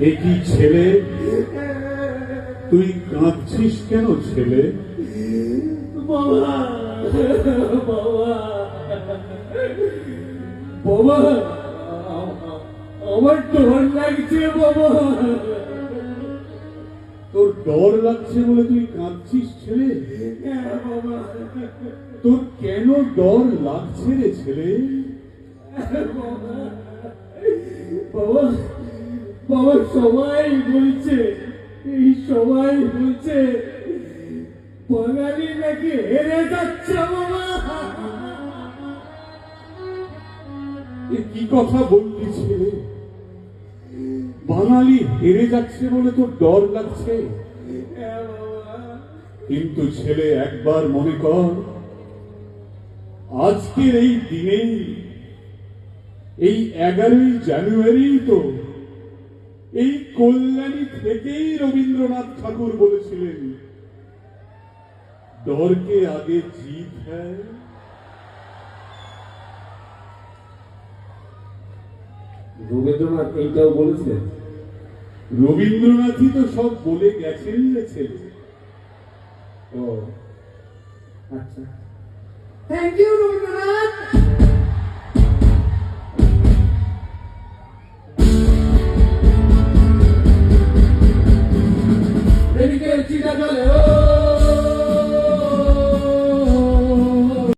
একই ছেলে, তুই কাঁদছিস কেন ছেলে? বাবা বাবা বাবা, আমার ডর লাগছে বাবা। তোর ডর লাগছে বলে তুই কাঁদছিস ছেলে? হ্যাঁ বাবা। তোর কেন ডর লাগছে রে ছেলে? বাবা বাবা বাবা, সবাই বলছে, এই সবাই বলছে বাঙালি নাকি হেরে যাচ্ছে বাবা। এ কি কথা বললি ছেলে? বাঙালি হেরে যাচ্ছে বলে তোর ডর লাগছে? হ্যাঁ বাবা। কিন্তু ছেলে একবার মনে কর, আজকের এই দিনেই, এই 11ই জানুয়ারি তো এই কল্যাণী থেকেই রবীন্দ্রনাথ ঠাকুর বলেছিলেন, डर के आगे जीत है। রবীন্দ্রনাথ এইটাও বলেছিলেন? রবীন্দ্রনাথই তো সব বলে গেছেন রে ছেলে। ও আচ্ছা, থ্যাংক ইউ রবীন্দ্রনাথ।